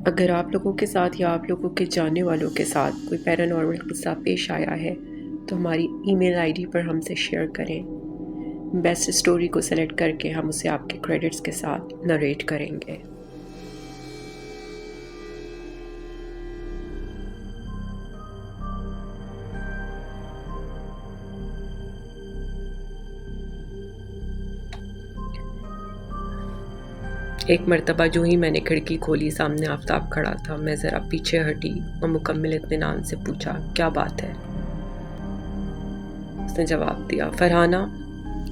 اگر آپ لوگوں کے ساتھ یا آپ لوگوں کے جاننے والوں کے ساتھ کوئی پیرانارمل قصہ پیش آیا ہے تو ہماری ای میل آئی ڈی پر ہم سے شیئر کریں۔ بیسٹ اسٹوری کو سلیکٹ کر کے ہم اسے آپ کے کریڈٹس کے ساتھ نریٹ کریں گے۔ ایک مرتبہ جو ہی میں نے کھڑکی کھولی سامنے آفتاب کھڑا تھا۔ میں ذرا پیچھے ہٹی اور مکمل اطمینان سے پوچھا، کیا بات ہے؟ اس نے جواب دیا، فرحانہ،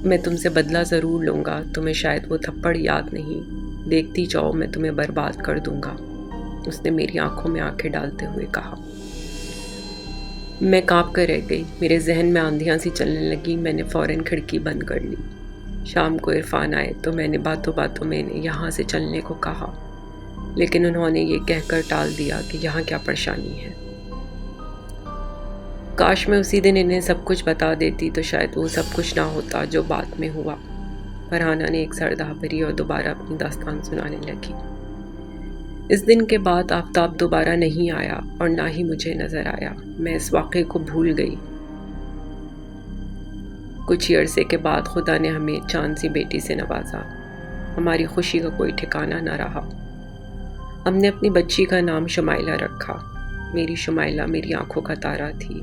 میں تم سے بدلہ ضرور لوں گا، تمہیں شاید وہ تھپڑ یاد نہیں، دیکھتی جاؤ میں تمہیں برباد کر دوں گا۔ اس نے میری آنکھوں میں آنکھیں ڈالتے ہوئے کہا۔ میں کانپ کر رہ گئی، میرے ذہن میں آندھیاں سی چلنے لگی۔ میں نے فوراً کھڑکی بند کر لی۔ شام کو عرفان آئے تو میں نے باتوں میں انہیں یہاں سے چلنے کو کہا، لیکن انہوں نے یہ کہہ کر ٹال دیا کہ یہاں کیا پریشانی ہے۔ کاش میں اسی دن انہیں سب کچھ بتا دیتی تو شاید وہ سب کچھ نہ ہوتا جو بعد میں ہوا۔ فرحانہ نے ایک سردہ بھری اور دوبارہ اپنی داستان سنانے لگی۔ اس دن کے بعد آفتاب دوبارہ نہیں آیا اور نہ ہی مجھے نظر آیا۔ میں اس واقعے کو بھول گئی۔ کچھ عرصے کے بعد خدا نے ہمیں چاند سی بیٹی سے نوازا۔ ہماری خوشی کا کوئی ٹھکانہ نہ رہا۔ ہم نے اپنی بچی کا نام شمائلہ رکھا۔ میری شمائلہ میری آنکھوں کا تارا تھی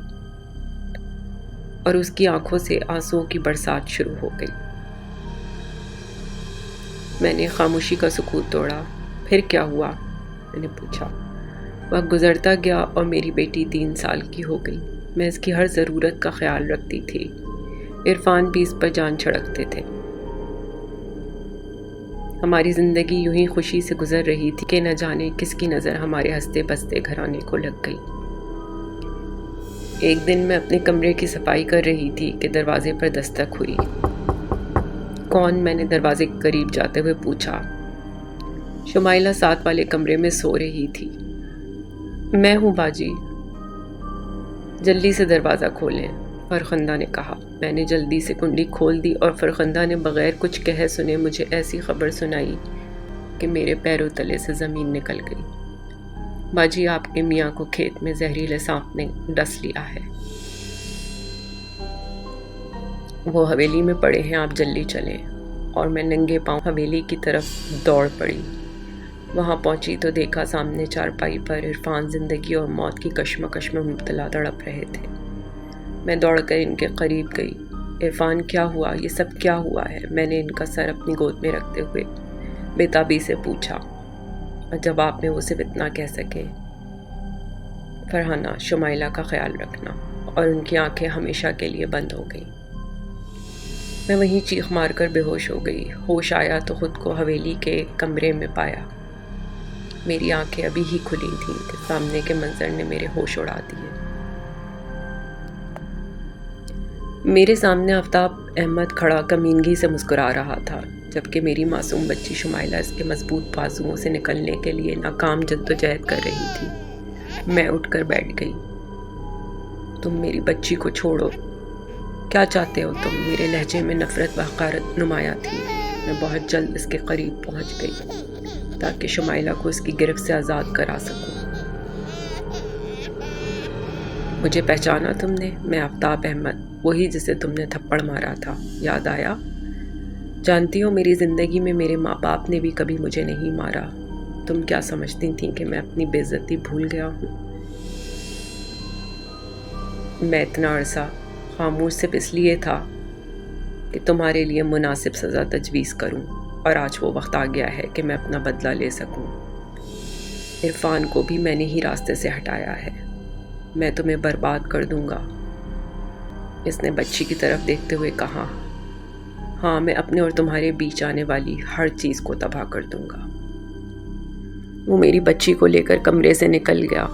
اور اس کی آنکھوں سے آنسوؤں کی برسات شروع ہو گئی۔ میں نے خاموشی کا سکوت توڑا۔ پھر کیا ہوا؟ میں نے پوچھا۔ وقت گزرتا گیا اور میری بیٹی 3 سال کی ہو گئی۔ میں اس کی ہر ضرورت کا خیال رکھتی تھی۔ عرفان بھی اس پر جان چھڑکتے تھے۔ ہماری زندگی یوں ہی خوشی سے گزر رہی تھی کہ نہ جانے کس کی نظر ہمارے ہنستے بستے گھرانے کو لگ گئی۔ ایک دن میں اپنے کمرے کی صفائی کر رہی تھی کہ دروازے پر دستک ہوئی۔ کون؟ میں نے دروازے کے قریب جاتے ہوئے پوچھا۔ شمائلہ ساتھ والے کمرے میں سو رہی تھی۔ میں ہوں باجی، جلدی سے دروازہ کھولیں، فرخندہ نے کہا۔ میں نے جلدی سے کنڈی کھول دی اور فرخندہ نے بغیر کچھ کہے سنے مجھے ایسی خبر سنائی کہ میرے پیروں تلے سے زمین نکل گئی۔ باجی، آپ کے میاں کو کھیت میں زہریلے سانپ نے ڈس لیا ہے۔ وہ حویلی میں پڑے ہیں، آپ جلدی چلیں۔ اور میں ننگے پاؤں حویلی کی طرف دوڑ پڑی۔ وہاں پہنچی تو دیکھا سامنے چارپائی پر عرفان زندگی اور موت کی کشمکش میں مبتلا تڑپ رہے تھے۔ میں دوڑ کر ان کے قریب گئی۔ عرفان، کیا ہوا؟ یہ سب کیا ہوا ہے؟ میں نے ان کا سر اپنی گود میں رکھتے ہوئے بے تابی سے پوچھا، اور جب آپ میں وہ صرف اتنا کہہ سکے، فرحانہ، شمائلہ کا خیال رکھنا، اور ان کی آنکھیں ہمیشہ کے لیے بند ہو گئیں۔ میں وہیں چیخ مار کر بے ہوش ہو گئی۔ ہوش آیا تو خود کو حویلی کے کمرے میں پایا۔ میری آنکھیں ابھی ہی کھلی تھیں کہ سامنے کے منظر نے میرے ہوش اڑا دیے۔ میرے سامنے آفتاب احمد کھڑا کمینگی سے مسکرا رہا تھا، جبکہ میری معصوم بچی شمائلہ اس کے مضبوط بازوؤں سے نکلنے کے لیے ناکام جدوجہد کر رہی تھی۔ میں اٹھ کر بیٹھ گئی۔ تم میری بچی کو چھوڑو، کیا چاہتے ہو تم؟ میرے لہجے میں نفرت و حقارت نمایاں تھی۔ میں بہت جلد اس کے قریب پہنچ گئی تاکہ شمائلہ کو اس کی گرفت سے آزاد کرا سکوں۔ مجھے پہچانا تم نے؟ میں آفتاب احمد، وہی جسے تم نے تھپڑ مارا تھا، یاد آیا؟ جانتی ہو میری زندگی میں میرے ماں باپ نے بھی کبھی مجھے نہیں مارا۔ تم کیا سمجھتی تھیں کہ میں اپنی بے عزتی بھول گیا ہوں؟ میں اتنا عرصہ خاموش صرف اس لیے تھا کہ تمہارے لیے مناسب سزا تجویز کروں، اور آج وہ وقت آ گیا ہے کہ میں اپنا بدلہ لے سکوں۔ عرفان کو بھی میں نے ہی راستے سے ہٹایا ہے۔ میں تمہیں برباد کر دوں گا۔ اس نے بچی کی طرف دیکھتے ہوئے کہا۔ ہاں، میں اپنے اور تمہارے بیچ آنے والی ہر چیز کو تباہ کر دوں گا۔ وہ میری بچی کو لے کر کمرے سے نکل گیا۔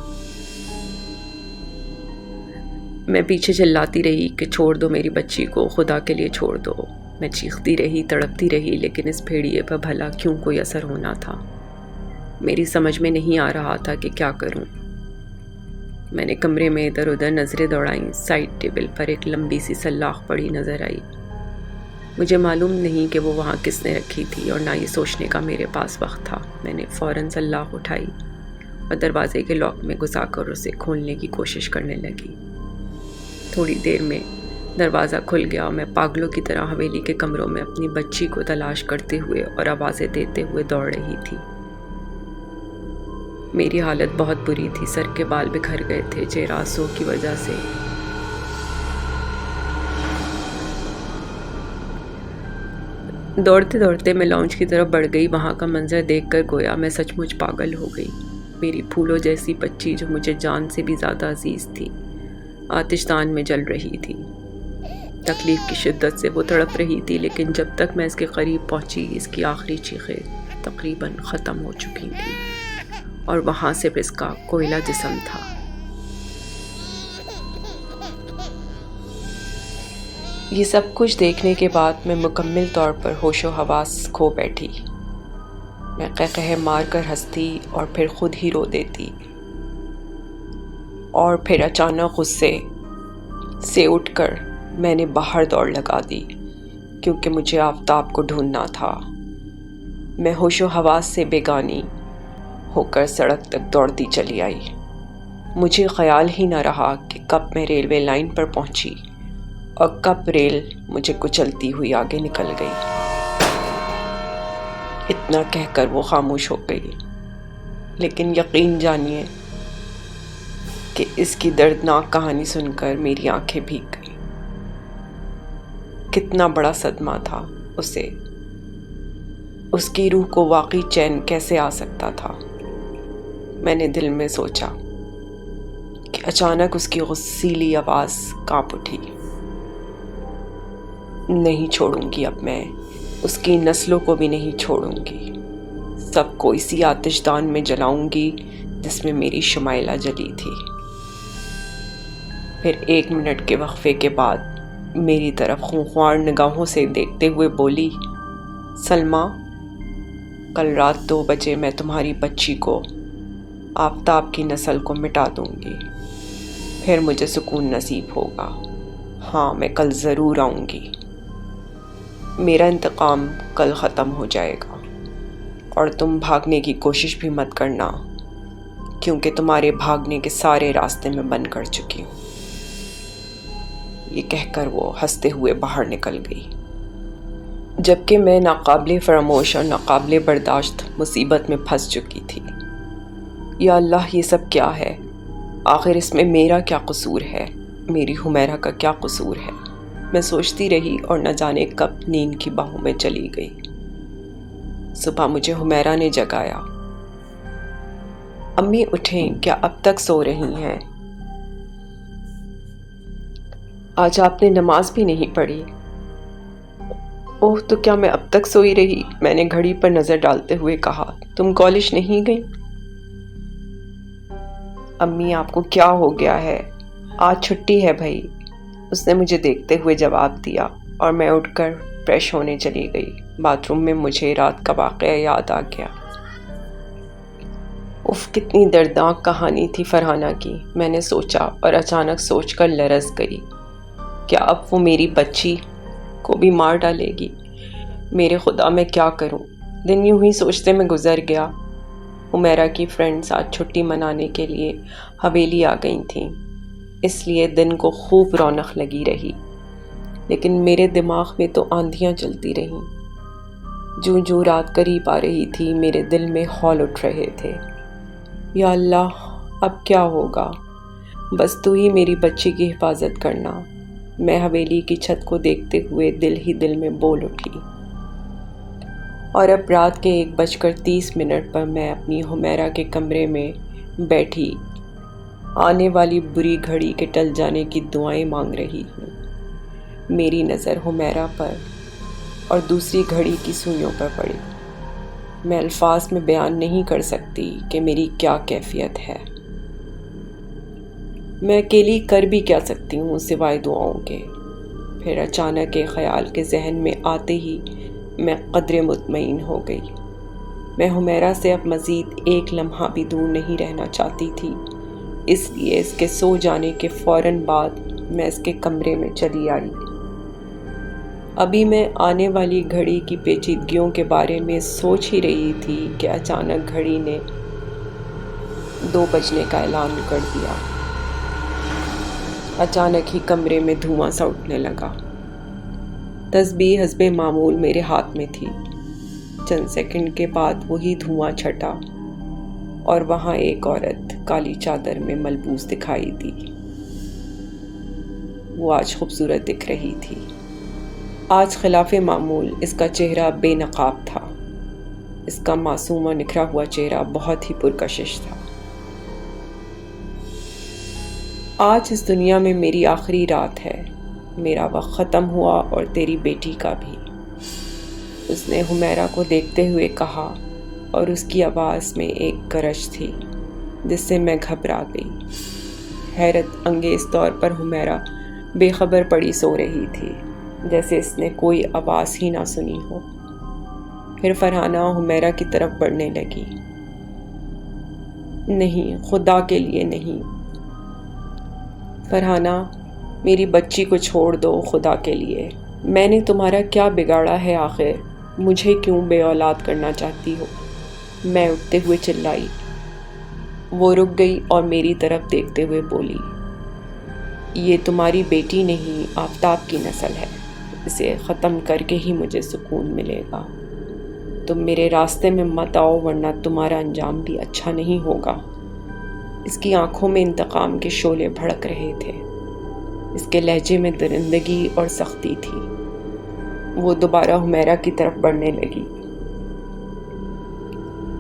میں پیچھے چلاتی رہی کہ چھوڑ دو میری بچی کو، خدا کے لیے چھوڑ دو۔ میں چیختی رہی، تڑپتی رہی، لیکن اس بھیڑیے پر بھلا کیوں کوئی اثر ہونا تھا۔ میری سمجھ میں نہیں آ رہا تھا کہ کیا کروں۔ میں نے کمرے میں ادھر ادھر نظریں دوڑائیں۔ سائڈ ٹیبل پر ایک لمبی سی سلاخ پڑی نظر آئی۔ مجھے معلوم نہیں کہ وہ وہاں کس نے رکھی تھی، اور نہ یہ سوچنے کا میرے پاس وقت تھا۔ میں نے فوراً سلاخ اٹھائی اور دروازے کے لاک میں گھسا کر اسے کھولنے کی کوشش کرنے لگی۔ تھوڑی دیر میں دروازہ کھل گیا اور میں پاگلوں کی طرح حویلی کے کمروں میں اپنی بچی کو تلاش کرتے ہوئے اور آوازیں دیتے ہوئے دوڑ رہی تھی۔ میری حالت بہت بری تھی، سر کے بال بکھر گئے تھے چہرہ آنسوؤں کی وجہ سے۔ دوڑتے دوڑتے میں لاؤنج کی طرف بڑھ گئی۔ وہاں کا منظر دیکھ کر گویا میں سچ مچ پاگل ہو گئی۔ میری پھولوں جیسی بچی جو مجھے جان سے بھی زیادہ عزیز تھی، آتش دان میں جل رہی تھی۔ تکلیف کی شدت سے وہ تڑپ رہی تھی، لیکن جب تک میں اس کے قریب پہنچی اس کی آخری چیخیں تقریباً ختم ہو چکی تھیں اور وہاں صرف اس کا کوئلہ جسم تھا۔ یہ سب کچھ دیکھنے کے بعد میں مکمل طور پر ہوش و حواس کھو بیٹھی۔ میں قہقہے مار کر ہنستی اور پھر خود ہی رو دیتی، اور پھر اچانک غصے سے اٹھ کر میں نے باہر دوڑ لگا دی، کیونکہ مجھے آفتاب کو ڈھونڈنا تھا۔ میں ہوش و حواس سے بیگانی ہو کر سڑک تک دوڑتی چلی آئی۔ مجھے خیال ہی نہ رہا کہ کب میں ریلوے لائن پر پہنچی اور کب ریل مجھے کچلتی ہوئی آگے نکل گئی۔ اتنا کہہ کر وہ خاموش ہو گئی، لیکن یقین جانیے کہ اس کی دردناک کہانی سن کر میری آنکھیں بھیگ گئیں۔ کتنا بڑا صدمہ تھا اسے، اس کی روح کو واقعی چین کیسے آ سکتا تھا؟ میں نے دل میں سوچا کہ اچانک اس کی غصیلی آواز کانپ اٹھی۔ نہیں چھوڑوں گی اب میں، اس کی نسلوں کو بھی نہیں چھوڑوں گی، سب کو اسی آتش دان میں جلاؤں گی جس میں میری شمائلہ جلی تھی۔ پھر 1 منٹ کے وقفے کے بعد میری طرف خونخوار نگاہوں سے دیکھتے ہوئے بولی، سلمیٰ، کل رات 2 بجے میں تمہاری بچی کو، آفتاب کی نسل کو مٹا دوں گی، پھر مجھے سکون نصیب ہوگا۔ ہاں، میں کل ضرور آؤں گی۔ میرا انتقام کل ختم ہو جائے گا، اور تم بھاگنے کی کوشش بھی مت کرنا، کیونکہ تمہارے بھاگنے کے سارے راستے میں بند کر چکی ہوں۔ یہ کہہ کر وہ ہنستے ہوئے باہر نکل گئی، جبکہ میں ناقابل فراموش اور ناقابل برداشت مصیبت میں پھنس چکی تھی۔ یا اللہ، یہ سب کیا ہے؟ آخر اس میں میرا کیا قصور ہے؟ میری حمیرہ کا کیا قصور ہے؟ میں سوچتی رہی اور نہ جانے کب نیند کی باہوں میں چلی گئی۔ صبح مجھے حمیرہ نے جگایا۔ امی اٹھیں، کیا اب تک سو رہی ہیں؟ آج آپ نے نماز بھی نہیں پڑھی؟ اوہ، تو کیا میں اب تک سوئی رہی؟ میں نے گھڑی پر نظر ڈالتے ہوئے کہا۔ تم کالج نہیں گئی؟ امی، آپ کو کیا ہو گیا ہے؟ آج چھٹی ہے بھائی، اس نے مجھے دیکھتے ہوئے جواب دیا، اور میں اٹھ کر فریش ہونے چلی گئی۔ باتھ روم میں مجھے رات کا واقعہ یاد آ گیا۔ اف، کتنی دردناک کہانی تھی فرحانہ کی، میں نے سوچا، اور اچانک سوچ کر لرز گئی۔ کیا اب وہ میری بچی کو بھی مار ڈالے گی؟ میرے خدا، میں کیا کروں؟ دن یوں ہی سوچتے میں گزر گیا۔ حمیرہ کی فرینڈز آج چھٹی منانے کے لیے حویلی آ گئی تھیں، اس لیے دن کو خوب رونق لگی رہی، لیکن میرے دماغ میں تو آندھیاں چلتی رہیں۔ جوں جوں رات قریب آ رہی تھی میرے دل میں ہول اٹھ رہے تھے، یا اللہ، اب کیا ہوگا؟ بس تو ہی میری بچی کی حفاظت کرنا۔ میں حویلی کی چھت کو دیکھتے ہوئے دل ہی دل میں بول اٹھی۔ اور اب رات کے 1:30 پر میں اپنی حمیرہ کے کمرے میں بیٹھی آنے والی بری گھڑی کے ٹل جانے کی دعائیں مانگ رہی ہوں۔ میری نظر حمیرہ پر اور دوسری گھڑی کی سوئیوں پر پڑی۔ میں الفاظ میں بیان نہیں کر سکتی کہ میری کیا کیفیت ہے۔ میں اکیلی کر بھی کیا سکتی ہوں سوائے دعاؤں کے؟ پھر اچانک ایک خیال کے ذہن میں آتے ہی میں قدرے مطمئن ہو گئی۔ میں حمیرہ سے اب مزید 1 لمحہ بھی دور نہیں رہنا چاہتی تھی، اس لیے اس کے سو جانے کے فوراً بعد میں اس کے کمرے میں چلی آئی۔ ابھی میں آنے والی گھڑی کی پیچیدگیوں کے بارے میں سوچ ہی رہی تھی کہ اچانک گھڑی نے 2 بجنے کا اعلان کر دیا۔ اچانک ہی کمرے میں دھواں سا اٹھنے لگا۔ تسبیح حسب معمول میرے ہاتھ میں تھی۔ چند سیکنڈ کے بعد وہی دھواں چھٹا اور وہاں ایک عورت کالی چادر میں ملبوس دکھائی دی۔ وہ آج خوبصورت دکھ رہی تھی۔ آج خلاف معمول اس کا چہرہ بے نقاب تھا۔ اس کا معصوم و نکھرا ہوا چہرہ بہت ہی پرکشش تھا۔ آج اس دنیا میں میری آخری رات ہے۔ میرا وقت ختم ہوا اور تیری بیٹی کا بھی، اس نے حمیرہ کو دیکھتے ہوئے کہا، اور اس کی آواز میں ایک گرج تھی جس سے میں گھبرا گئی۔ حیرت انگیز طور پر حمیرہ بے خبر پڑی سو رہی تھی، جیسے اس نے کوئی آواز ہی نہ سنی ہو۔ پھر فرحانہ حمیرہ کی طرف بڑھنے لگی۔ نہیں، خدا کے لیے نہیں فرحانہ، میری بچی کو چھوڑ دو خدا کے لیے۔ میں نے تمہارا کیا بگاڑا ہے آخر؟ مجھے کیوں بے اولاد کرنا چاہتی ہو؟ میں اٹھتے ہوئے چلائی۔ وہ رک گئی اور میری طرف دیکھتے ہوئے بولی، یہ تمہاری بیٹی نہیں، آفتاب کی نسل ہے۔ اسے ختم کر کے ہی مجھے سکون ملے گا۔ تم میرے راستے میں مت آؤ ورنہ تمہارا انجام بھی اچھا نہیں ہوگا۔ اس کی آنکھوں میں انتقام کے شعلے بھڑک رہے تھے۔ اس کے لہجے میں درندگی اور سختی تھی۔ وہ دوبارہ حمیرہ کی طرف بڑھنے لگی۔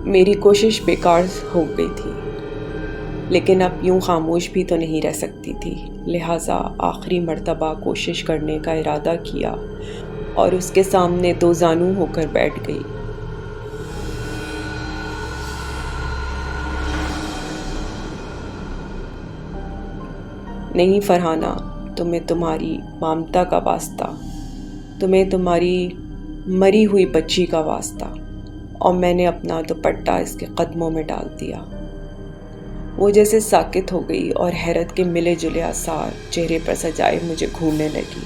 میری کوشش بیکار ہو گئی تھی، لیکن اب یوں خاموش بھی تو نہیں رہ سکتی تھی، لہٰذا آخری مرتبہ کوشش کرنے کا ارادہ کیا اور اس کے سامنے 2 زانو ہو کر بیٹھ گئی۔ نہیں فرحانہ، تمہیں تمہاری مامتا کا واسطہ، تمہیں تمہاری مری ہوئی بچی کا واسطہ۔ اور میں نے اپنا دوپٹہ اس کے قدموں میں ڈال دیا۔ وہ جیسے ساکت ہو گئی اور حیرت کے ملے جلے آثار چہرے پر سجائے مجھے گھورنے لگی۔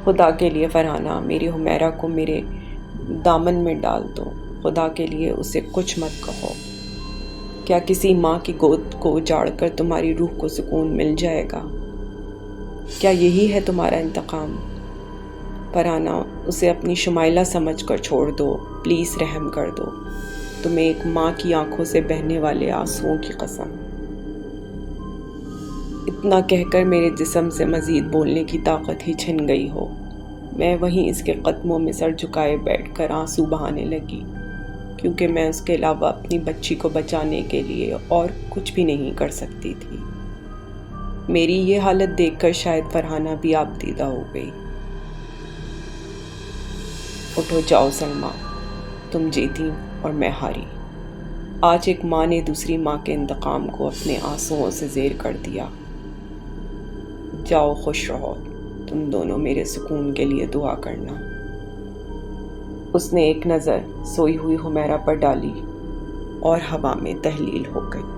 خدا کے لیے فرحانہ، میری حمیرہ کو میرے دامن میں ڈال دو۔ خدا کے لیے اسے کچھ مت کہو۔ کیا کسی ماں کی گود کو اجاڑ کر تمہاری روح کو سکون مل جائے گا؟ کیا یہی ہے تمہارا انتقام؟ فرحانہ، اسے اپنی شمائلہ سمجھ کر چھوڑ دو، پلیز رحم کر دو۔ تمہیں ایک ماں کی آنکھوں سے بہنے والے آنسوؤں کی قسم۔ اتنا کہہ کر میرے جسم سے مزید بولنے کی طاقت ہی چھن گئی ہو۔ میں وہیں اس کے قدموں میں سر جھکائے بیٹھ کر آنسو بہانے لگی، کیونکہ میں اس کے علاوہ اپنی بچی کو بچانے کے لیے اور کچھ بھی نہیں کر سکتی تھی۔ میری یہ حالت دیکھ کر شاید فرحانہ بھی آپ دیدہ ہو گئی۔ اٹھو جاؤ سلمیٰ، تم جیتی اور میں ہاری۔ آج ایک ماں نے دوسری ماں کے انتقام کو اپنے آنسوؤں سے زیر کر دیا۔ جاؤ خوش رہو، تم دونوں میرے سکون کے لیے دعا کرنا۔ اس نے ایک نظر سوئی ہوئی حمیرہ پر ڈالی اور ہوا میں تحلیل ہو گئی۔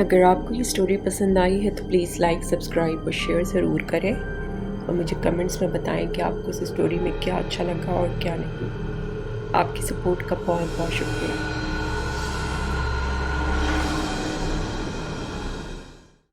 اگر آپ کو یہ سٹوری پسند آئی ہے تو پلیز لائک، سبسکرائب اور شیئر ضرور کریں، اور مجھے کمنٹس میں بتائیں کہ آپ کو اس سٹوری میں کیا اچھا لگا اور کیا نہیں۔ آپ کی سپورٹ کا بہت بہت شکریہ۔